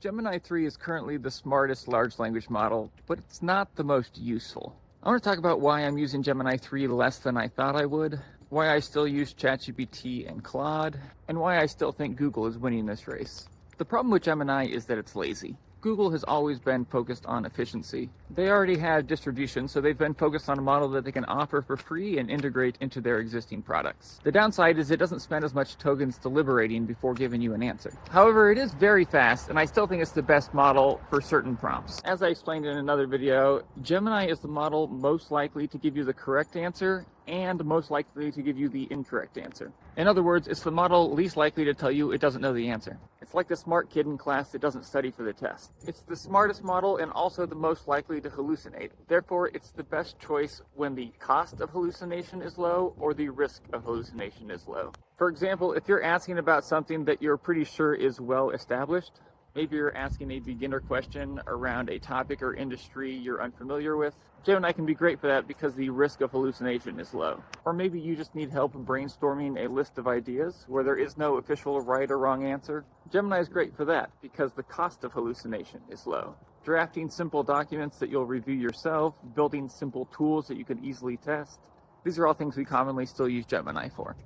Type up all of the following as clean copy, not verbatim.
Gemini 3 is currently the smartest large language model, but it's not the most useful. I want to talk about why I'm using Gemini 3 less than I thought I would, why I still use ChatGPT and Claude, and why I still think Google is winning this race. The problem with Gemini is that it's lazy. Google has always been focused on efficiency. They already had distribution, so they've been focused on a model that they can offer for free and integrate into their existing products. The downside is it doesn't spend as much tokens deliberating before giving you an answer. However, it is very fast, and I still think it's the best model for certain prompts. As I explained in another video, Gemini is the model most likely to give you the correct answer and most likely to give you the incorrect answer. In other words, it's the model least likely to tell you it doesn't know the answer. It's like the smart kid in class that doesn't study for the test. It's the smartest model and also the most likely to hallucinate. Therefore, it's the best choice when the cost of hallucination is low or the risk of hallucination is low. For example, if you're asking about something that you're pretty sure is well established, maybe you're asking a beginner question around a topic or industry you're unfamiliar with, Gemini can be great for that because the risk of hallucination is low. Or maybe you just need help brainstorming a list of ideas where there is no official right or wrong answer. Gemini is great for that because the cost of hallucination is low. Drafting simple documents that you'll review yourself, building simple tools that you can easily test. These are all things we commonly still use Gemini for.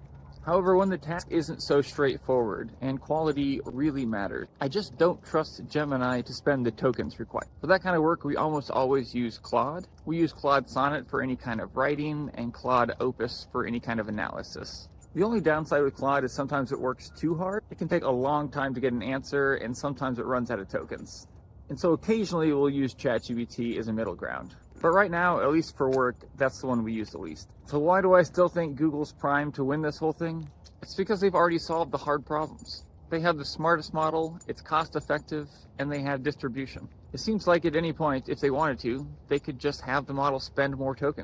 However, when the task isn't so straightforward and quality really matters, I just don't trust Gemini to spend the tokens required. For that kind of work, we almost always use Claude. We use Claude Sonnet for any kind of writing and Claude Opus for any kind of analysis. The only downside with Claude is sometimes it works too hard. It can take a long time to get an answer, and sometimes it runs out of tokens. And so occasionally we'll use ChatGPT as a middle ground. But right now, at least for work, that's the one we use the least. So why do I still think Google's primed to win this whole thing? It's because they've already solved the hard problems. They have the smartest model, it's cost effective, and they have distribution. It seems like at any point, if they wanted to, they could just have the model spend more tokens.